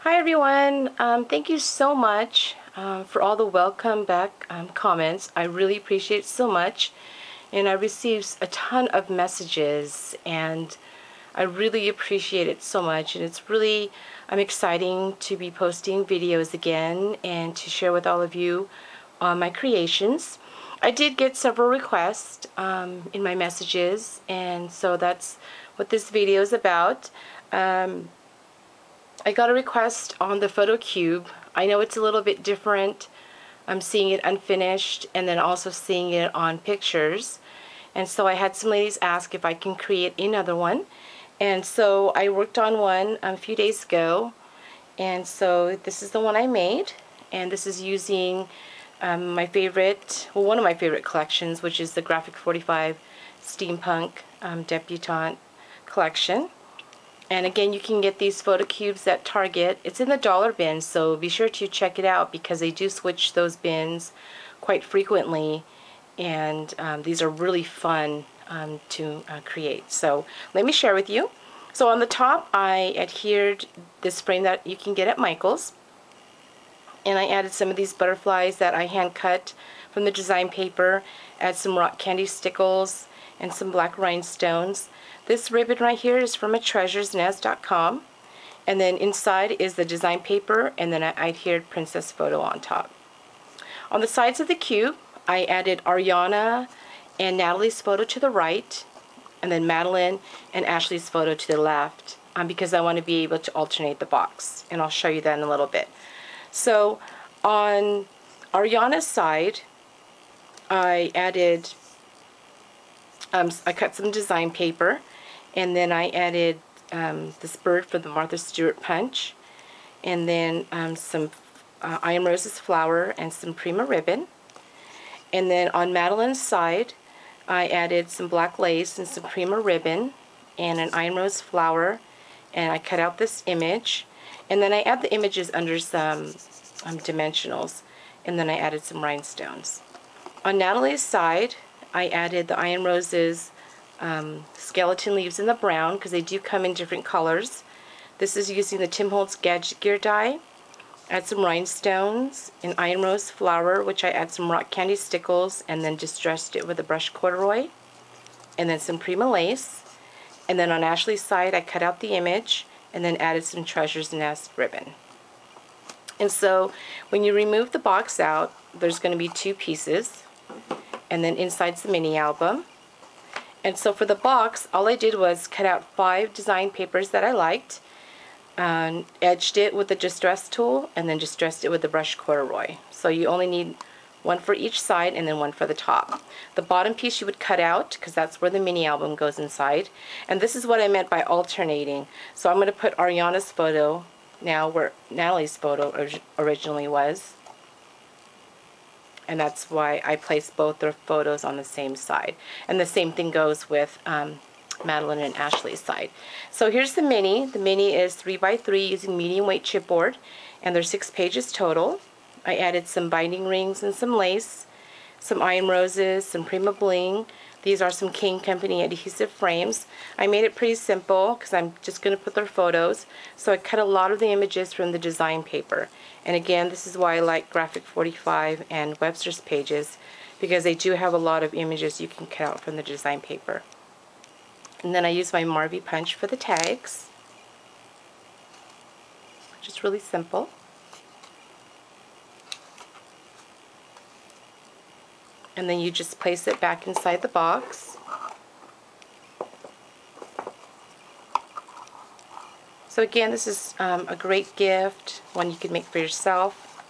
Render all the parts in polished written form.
Hi everyone, thank you so much for all the welcome back comments. I really appreciate it so much, and I received a ton of messages and I really appreciate it so much, and it's really exciting to be posting videos again and to share with all of you my creations. I did get several requests in my messages, and so that's what this video is about. I got a request on the photo cube. I know it's a little bit different. I'm seeing it unfinished and then also seeing it on pictures. And so I had some ladies ask if I can create another one. And so I worked on one a few days ago. And so this is the one I made. And this is using my favorite, well, one of my favorite collections, which is the Graphic 45 Steampunk Debutante collection. And again, you can get these photo cubes at Target. It's in the dollar bin, so be sure to check it out because they do switch those bins quite frequently, and these are really fun to create. So let me share with you. So on the top, I adhered this frame that you can get at Michael's, and I added some of these butterflies that I hand cut from the design paper, add some rock candy stickles and some black rhinestones. This ribbon right here is from treasuresnest.com, and then inside is the design paper, and then I adhered Princess Photo on top. On the sides of the cube, I added Ariana and Natalie's photo to the right, and then Madeline and Ashley's photo to the left, because I want to be able to alternate the box, and I'll show you that in a little bit. So on Ariana's side, I added, I cut some design paper, and then I added this bird for the Martha Stewart punch, and then some I Am Rose's flower and some Prima ribbon. And then on Madeline's side, I added some black lace and some Prima ribbon and an I Am Rose flower, and I cut out this image. And then I add the images under some dimensionals, and then I added some rhinestones. On Natalie's side, I added the I Am Rose's skeleton leaves in the brown, because they do come in different colors. This is using the Tim Holtz Gadget Gear die. Add some rhinestones, an I Am Rose flower, which I add some rock candy stickles and then distressed it with a brush corduroy, and then some Prima lace. And then on Ashley's side, I cut out the image and then added some Treasures Nest ribbon. And so when you remove the box out, there's going to be two pieces, and then inside's the mini album. And so for the box, all I did was cut out 5 design papers that I liked, edged it with the distress tool, and then distressed it with the brush corduroy. So you only need one for each side and then one for the top. The bottom piece you would cut out, because that's where the mini album goes inside. And this is what I meant by alternating. So I'm going to put Ariana's photo now where Natalie's photo originally was. And that's why I placed both their photos on the same side. And the same thing goes with Madeline and Ashley's side. So here's the mini. The mini is 3x3 using medium weight chipboard, and there's 6 pages total. I added some binding rings and some lace, some I Am Roses, some Prima bling. These are some King Company adhesive frames. I made it pretty simple because I'm just going to put their photos. So I cut a lot of the images from the design paper. And again, this is why I like Graphic 45 and Webster's pages, because they do have a lot of images you can cut out from the design paper. And then I use my Marvy punch for the tags, which is really simple. And then you just place it back inside the box. So again, this is a great gift, one you can make for yourself.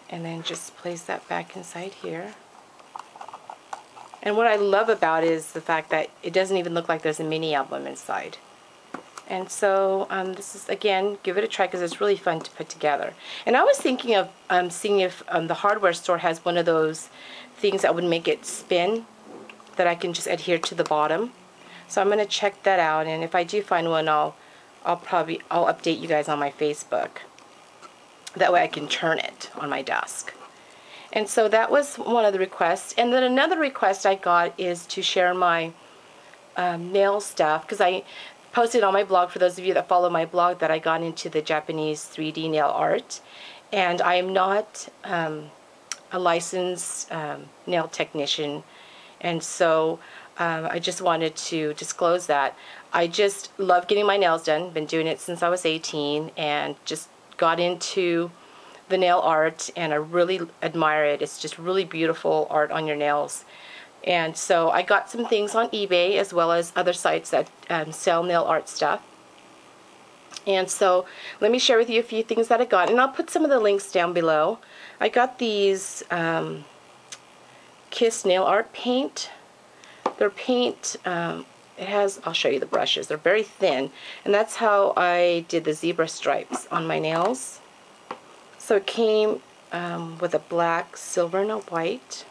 And then just place that back inside here. And what I love about it is the fact that it doesn't even look like there's a mini album inside. And so this is, again, give it a try because it's really fun to put together. And I was thinking of seeing if the hardware store has one of those things that would make it spin, that I can just adhere to the bottom. So I'm going to check that out, and if I do find one, I'll update you guys on my Facebook. That way I can turn it on my desk. And so that was one of the requests. And then another request I got is to share my nail stuff, because posted on my blog, for those of you that follow my blog, that I got into the Japanese 3D nail art. And I am not a licensed nail technician, and so I just wanted to disclose that. I just love getting my nails done. Been doing it since I was 18, and just got into the nail art, and I really admire it. It's just really beautiful art on your nails. And so I got some things on eBay as well as other sites that sell nail art stuff. And so let me share with you a few things that I got, and I'll put some of the links down below. I got these Kiss nail art paint. Their paint, it has, I'll show you the brushes. They're very thin, and that's how I did the zebra stripes on my nails. So it came with a black, silver, and a white.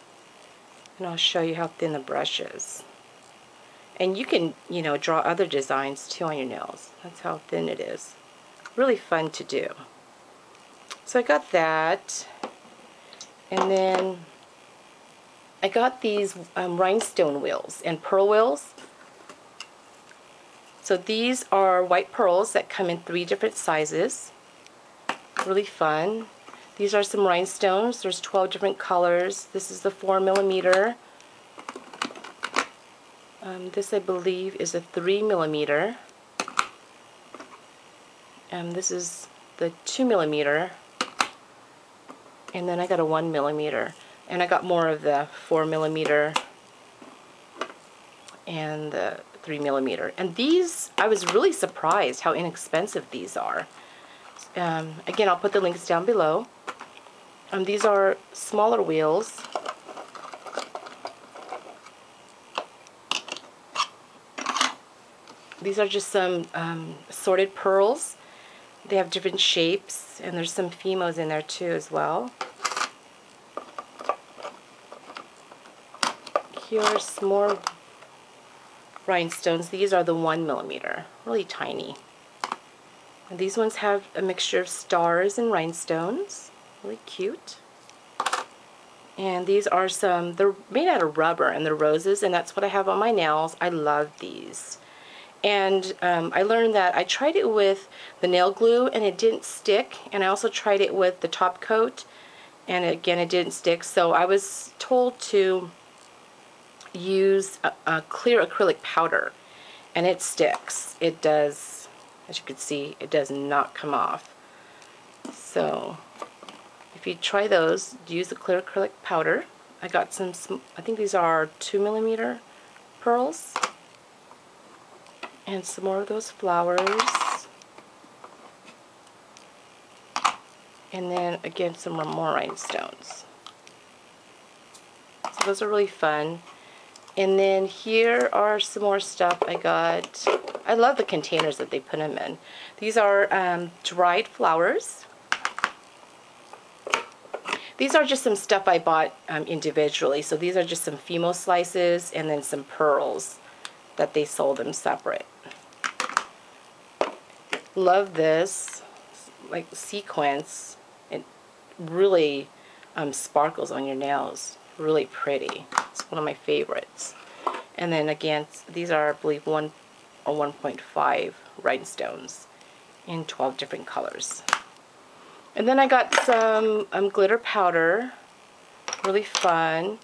And I'll show you how thin the brush is. And you can, you know, draw other designs too on your nails. That's how thin it is. Really fun to do. So I got that. And then I got these rhinestone wheels and pearl wheels. So these are white pearls that come in 3 different sizes. Really fun. These are some rhinestones. There's 12 different colors. This is the 4mm. This, I believe, is a 3mm. This is the 2mm. And then I got a 1mm. And I got more of the 4mm and the 3mm. And these, I was really surprised how inexpensive these are. Again, I'll put the links down below. These are smaller wheels. These are just some assorted pearls. They have different shapes, and there's some Fimos in there too as well. Here are some more rhinestones. These are the 1mm, really tiny. And these ones have a mixture of stars and rhinestones. Really cute. And these are some, they're made out of rubber, and they're roses, and that's what I have on my nails. I love these. And I learned that I tried it with the nail glue and it didn't stick, and I also tried it with the top coat, and again it didn't stick. So I was told to use a clear acrylic powder, and it sticks. It does, as you can see, it does not come off. So if you try those, use the clear acrylic powder. I got some, I think these are 2mm pearls. And some more of those flowers. And then again some more rhinestones. So those are really fun. And then here are some more stuff I got. I love the containers that they put them in. These are dried flowers. These are just some stuff I bought individually. So these are just some Fimo slices and then some pearls that they sold them separate. Love this, like sequins. It really sparkles on your nails. Really pretty. It's one of my favorites. And then again, these are, I believe, 1 or 1.5 rhinestones in 12 different colors. And then I got some glitter powder. Really fun.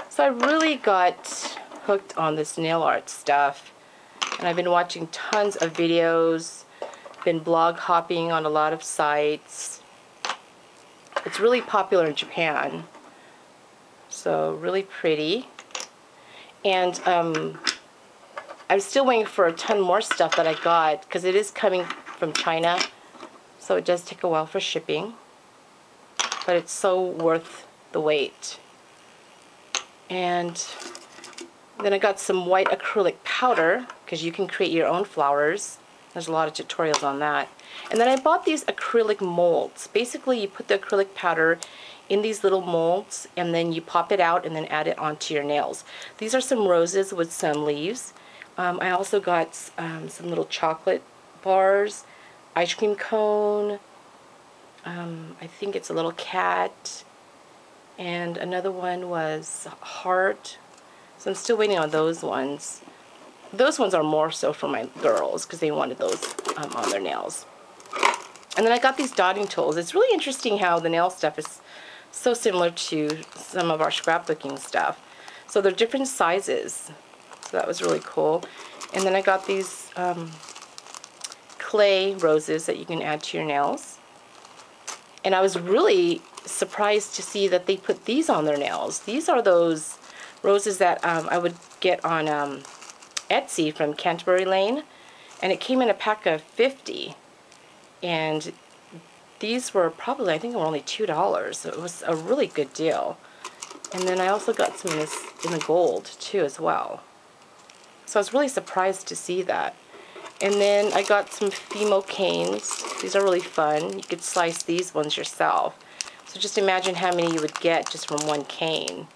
So I really got hooked on this nail art stuff, and I've been watching tons of videos, been blog hopping on a lot of sites. It's really popular in Japan, so really pretty. And I'm still waiting for a ton more stuff that I got, because it is coming from China, so it does take a while for shipping, but it's so worth the wait. And then I got some white acrylic powder, because you can create your own flowers. There's a lot of tutorials on that. And then I bought these acrylic molds. Basically, you put the acrylic powder in these little molds, and then you pop it out and then add it onto your nails. These are some roses with some leaves. I also got some little chocolate bars, ice cream cone, I think it's a little cat, and another one was heart. So I'm still waiting on those ones. those ones are more so for my girls because they wanted those on their nails. And then I got these dotting tools. It's really interesting how the nail stuff is so similar to some of our scrapbooking stuff. So they're different sizes. So that was really cool. And then I got these clay roses that you can add to your nails. And I was really surprised to see that they put these on their nails. These are those roses that I would get on Etsy from Canterbury Lane. And it came in a pack of 50. And these were probably, I think, were only $2. So it was a really good deal. And then I also got some in the gold too as well. So I was really surprised to see that. And then I got some Fimo canes. These are really fun. You could slice these ones yourself. So just imagine how many you would get just from one cane.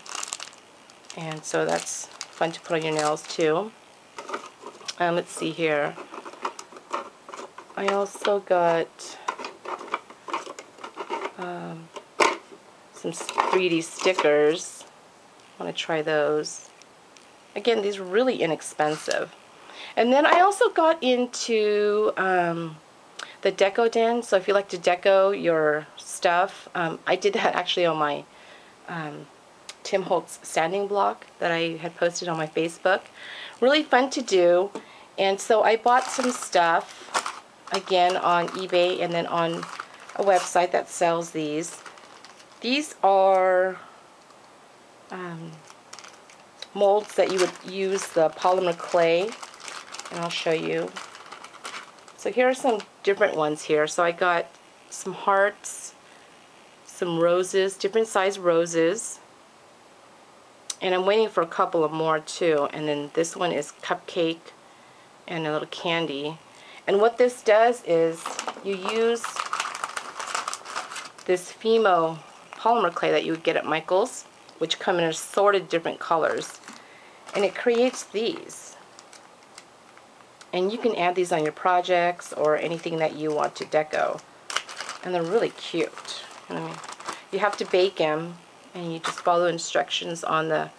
And so that's fun to put on your nails too. Let's see here. I also got some 3D stickers. I want to try those. Again, these are really inexpensive. And then I also got into the Decoden. So if you like to deco your stuff, I did that actually on my Tim Holtz standing block that I had posted on my Facebook. Really fun to do. And so I bought some stuff, again, on eBay and then on a website that sells these. These are molds that you would use the polymer clay, and I'll show you. So here are some different ones here. So I got some hearts, some roses, different size roses, and I'm waiting for a couple of more too. And then this one is cupcake and a little candy. And what this does is you use this Fimo polymer clay that you would get at Michael's, which come in assorted different colors, and it creates these. And you can add these on your projects or anything that you want to deco, and they're really cute. I mean, you have to bake them, and you just follow instructions on the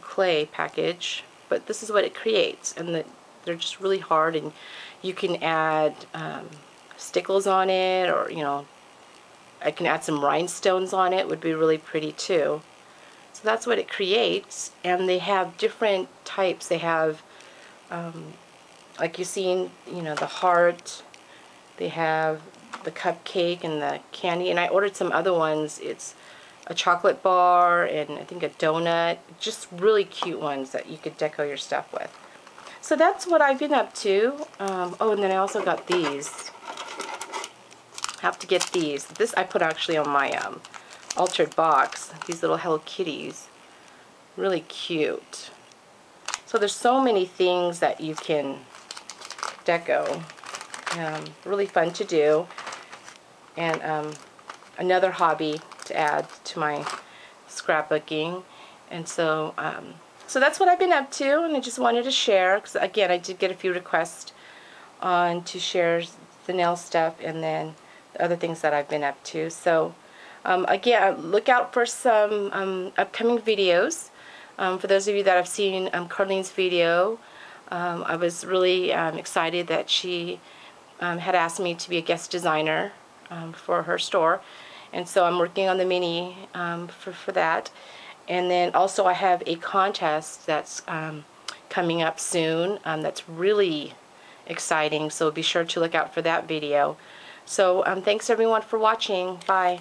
clay package, but this is what it creates. And they're just really hard, and you can add stickles on it, or I can add some rhinestones on it, would be really pretty too. So that's what it creates. And they have different types. They have like you've seen, the heart, they have the cupcake and the candy, and I ordered some other ones. It's a chocolate bar and I think a donut, just really cute ones that you could deco your stuff with. So that's what I've been up to. Oh, and then I also got these. Have to get these. This I put actually on my altered box. These little Hello Kitties. Really cute. So there's so many things that you can deco. Really fun to do. And another hobby to add to my scrapbooking. And so so that's what I've been up to, and I just wanted to share, because again, I did get a few requests on to share the nail stuff and then the other things that I've been up to. So again, look out for some upcoming videos. For those of you that have seen Carlene's video, I was really excited that she had asked me to be a guest designer for her store, and so I'm working on the mini for that. And then also I have a contest that's coming up soon that's really exciting, so be sure to look out for that video. So thanks everyone for watching. Bye.